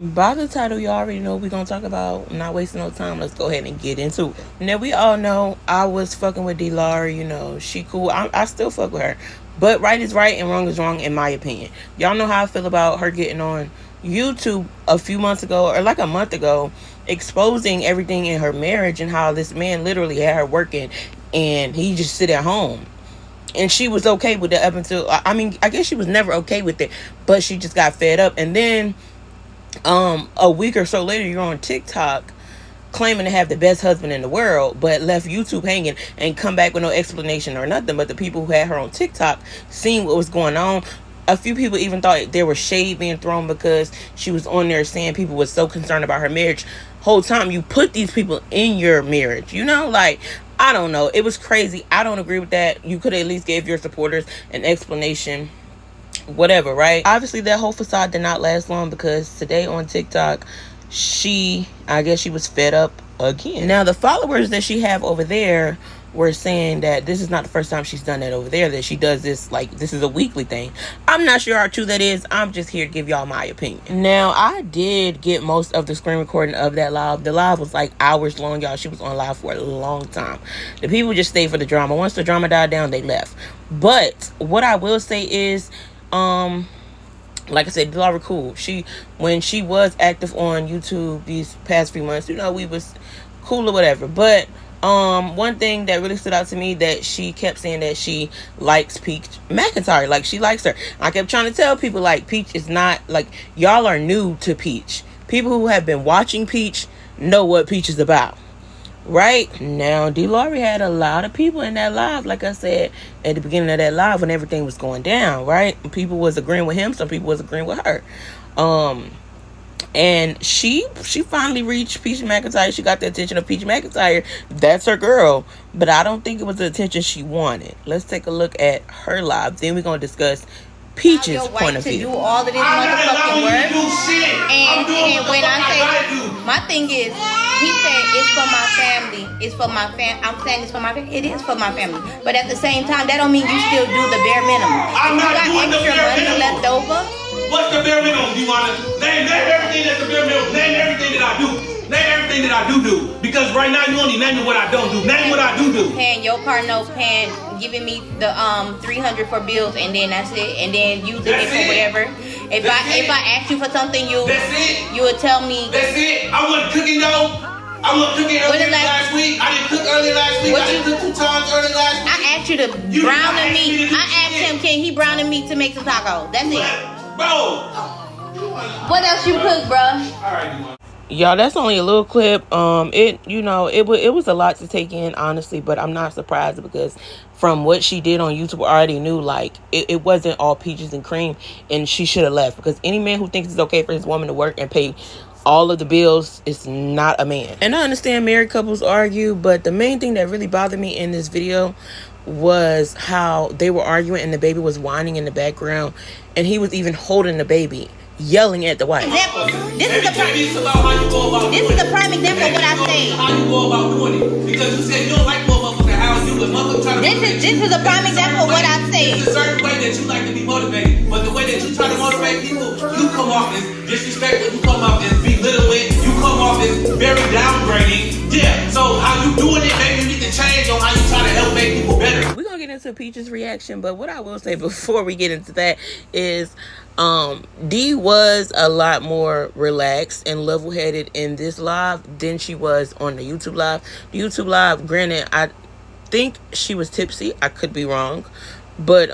By the title, you already know we're gonna talk about. Not wasting no time. Let's go ahead and get into it. Now we all know I was fucking with Dee Lowery. You know she cool. I still fuck with her, but right is right and wrong is wrong in my opinion. Y'all know how I feel about her getting on YouTube a few months ago or like a month ago, exposing everything in her marriage and how this man literally had her working and he just sit at home. And she was okay with it up until I mean I guess she was never okay with it, but she just got fed up. And then a week or so later you're on TikTok claiming to have the best husband in the world, but left YouTube hanging and come back with no explanation or nothing. But the people who had her on TikTok seeing what was going on, a few people even thought there was shade being thrown because she was on there saying people was so concerned about her marriage. Whole time you put these people in your marriage, you know, like I don't know, it was crazy. I don't agree with that. You could at least give your supporters an explanation, whatever, right? Obviously that whole facade did not last long because today on TikTok I guess she was fed up again. Now the followers that she have over there were saying that this is not the first time she's done that over there, that she does this, like this is a weekly thing. I'm not sure how true that is. I'm just here to give y'all my opinion. Now I did get most of the screen recording of that live. The live was like hours long, y'all. She was on live for a long time. The people just stayed for the drama. Once the drama died down, they left. But what I will say is like I said, Dee Lowery cool. When she was active on YouTube these past few months, you know, we was cool or whatever. But one thing that really stood out to me, that she kept saying that she likes Peach McIntyre, like she likes her. I kept trying to tell people, like, Peach is not, like, y'all are new to Peach. People who have been watching Peach know what Peach is about. Right now, Dee Lowery had a lot of people in that live. Like I said at the beginning of that live, when everything was going down, right? People was agreeing with him, some people was agreeing with her. And she finally reached Peach McIntyre. She got the attention of Peach McIntyre. That's her girl. But I don't think it was the attention she wanted. Let's take a look at her live. Then we're gonna discuss Peach's point of view. To do all of this motherfucking work. And when I say, my thing is, he said it's for my family. It's for my family. I'm saying it's for my family. It is for my family. But at the same time, that don't mean you still do the bare minimum. I'm if you not got doing extra the bare money minimum. left over. What's the bare minimum? Do you want to name everything that's the bare minimum? Name everything that I do. Name everything that I do. Because right now you only naming what I don't do. Name what I do. Paying your car note, giving me the $300 for bills, and then that's it. And then using it for whatever. If I ask you for something, you would tell me. That's it. I wasn't cooking though. I wasn't cooking earlier last week. I didn't cook earlier last week. I didn't cook 2 times earlier last week. I asked you to brown the meat. I asked him, can he brown the meat to make some tacos? That's it. Bro. What else you cook, bro? Alright, y'all, that's only a little clip. It was a lot to take in, honestly, but I'm not surprised because from what she did on YouTube, I already knew, like, it wasn't all peaches and cream, and she should have left. Because any man who thinks it's okay for his woman to work and pay all of the bills is not a man. And I understand married couples argue, but the main thing that really bothered me in this video was how they were arguing and the baby was whining in the background, and he was even holding the baby, yelling at the wife. This is the prime example of what I say. How you go about doing it? Because you said you don't like motherfuckers that house you, but motherfuckers try to. This is a prime example of what I say. There's a certain way that you like to be motivated, but the way that you try to motivate people, you come off as disrespectful. You come off as belittling. You come off as very downgrading. Yeah. So how you doing it? Maybe you need to change on how you try to help make people better. We're gonna get into Peach's reaction, but what I will say before we get into that is Dee was a lot more relaxed and level-headed in this live than she was on the YouTube live. The YouTube live, granted, I think she was tipsy. I could be wrong, but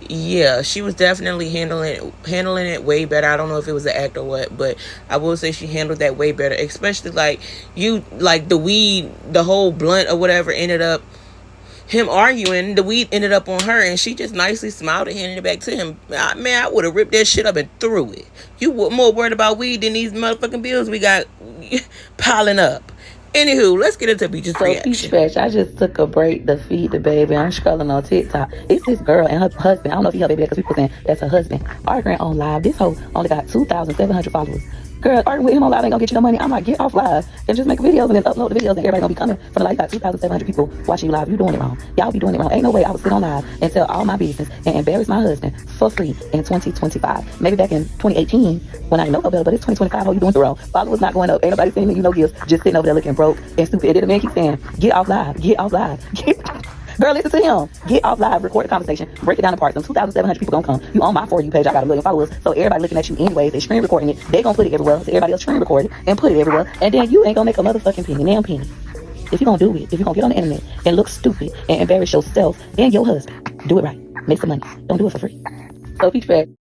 yeah, she was definitely handling it way better. I don't know if it was an act or what, but I will say she handled that way better. Especially like the weed, the whole blunt or whatever ended up. Him arguing, the weed ended up on her, and she just nicely smiled and handed it back to him. Man, I would have ripped that shit up and threw it. You were more worried about weed than these motherfucking bills we got piling up. Anywho, let's get into Peach's So reaction. Peach Patch, I just took a break to feed the baby. I'm scrolling on TikTok. It's this girl and her husband. I don't know if he her baby because people saying that's her husband. Arguing on live. This hoe only got 2,700 followers. Girl, arguing with him on live ain't gonna get you no money. I'm like, get off live and just make videos and then upload the videos and everybody gonna be coming from the live. You got 2,700 people watching you live. You doing it wrong. Y'all be doing it wrong. Ain't no way I would sit on live and tell all my business and embarrass my husband for free in 2025. Maybe back in 2018 when I didn't know no better, but it's 2025. How you doing it wrong? Followers not going up. Ain't nobody sending you no gifts. Just sitting over there looking broke and stupid. And then the man keeps saying, get off live. Get off live. Girl, listen to him. Get off live, record the conversation, break it down apart. Some 2,700 people gonna come. You on my For You page. I got 1 million followers. So everybody looking at you anyways. They screen recording it. They gonna put it everywhere. So everybody else screen record it and put it everywhere. And then you ain't gonna make a motherfucking penny. Damn penny. If you gonna do it, if you gonna get on the internet and look stupid and embarrass yourself and your husband, do it right. Make some money. Don't do it for free. So Peach Patch.